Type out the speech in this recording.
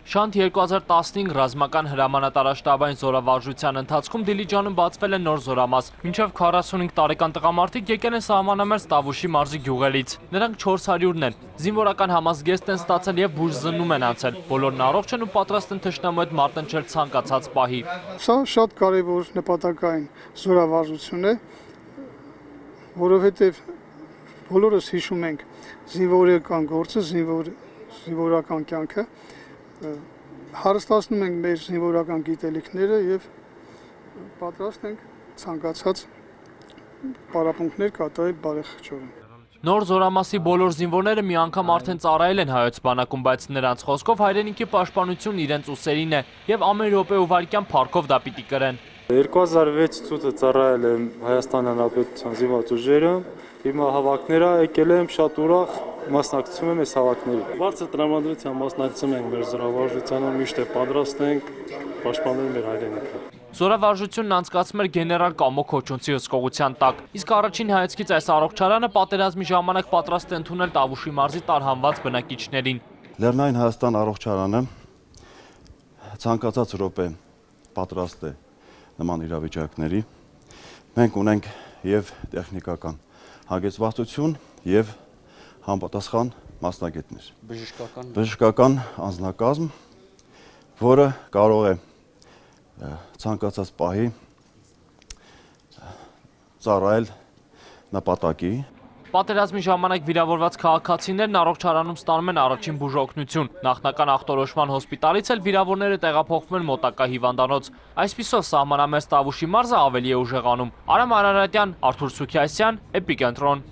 Շանթ 2015 ռազմական հրամանատարաշտաբային զորավարժության ընթացքում Դիլիջանում բացվել է նոր զորամաս։ Մինչև 45 տարեկան տղամարդիկ եկել են սահմանամերձ Տավուշի մարզի գյուղերից։ Նրանք 400-ն են։ Զինվորական համազգեստ են ստացել եւ բուժզննում են անցել։ Բոլորն առողջ են ու պատրաստ են թշնամու հետ մարտնչել ցանկացած պահի։ Սա շատ կարևոր նպատակային զորավարժություն է, որովհետեւ բոլորս հիշում ենք զինվորական գործը, զինվորական կյանքը, հարստացնում ենք մեր զինվորական գիտելիքները եւ պատրաստ ենք ցանկացած պարապմունքներ կատարել բարեխիղճորեն։ Նոր զորամասի բոլոր զինվորները մի անգամ արդեն ծառայել են հայոց բանակում, բայց նրանց խոսքով հայրենիքի պաշտպանությունն իրենց ուսերին է եւ ամեն րոպե ու վայրկյան փառքով դա պիտի կրեն։ 2006 ցույցը ծառայել եմ Հայաստան Հանրապետության զինված ուժերը, հիմա հավաքները եկել եմ շատ ուրախ մասնակցում եմ այս հավաքներին։ Բարձր տրամադրության մասնակցում ենք մեր զորավարժությանը, միշտ պատրաստ ենք պաշտպանել մեր հայրենիքը։ Զորավարժությունն անցկացվում էր գեներալ Կամո Քոչունցի հսկողության տակ, իսկ առաջին հայացքից այս առողջարանը պատերազմի ժամանակ պատրաստ է ընդունել Տավուշի մարզի տարհանված բնակիչներին։ Լեռնային Հայաստան առողջարանը ցանկացած րոպե պատրաստ է նման իրավիճակների։ Մենք ունենք եւ տեխնիկական հագեցվածություն եւ համապատասխան մասնագետներ։ Բժշկական անձնակազմ, որը կարող է ցանկացած պահի ծառայել նպատակի։ Պատերազմի ժամանակ վիրավորված քաղաքացիներն առողջարանում ստանում են առաջին բուժօգնություն։ Նախնական ախտորոշման հոսպիտալից էլ վիրավորները տեղափոխվում են մոտակա հիվանդանոց։ Այսպիսով սահմանամերձ Տավուշի մարզը ավելի է ուժեղանում։ Արամ Արարատյան, Արթուր Սուքիասյան, Էպիկենտրոն։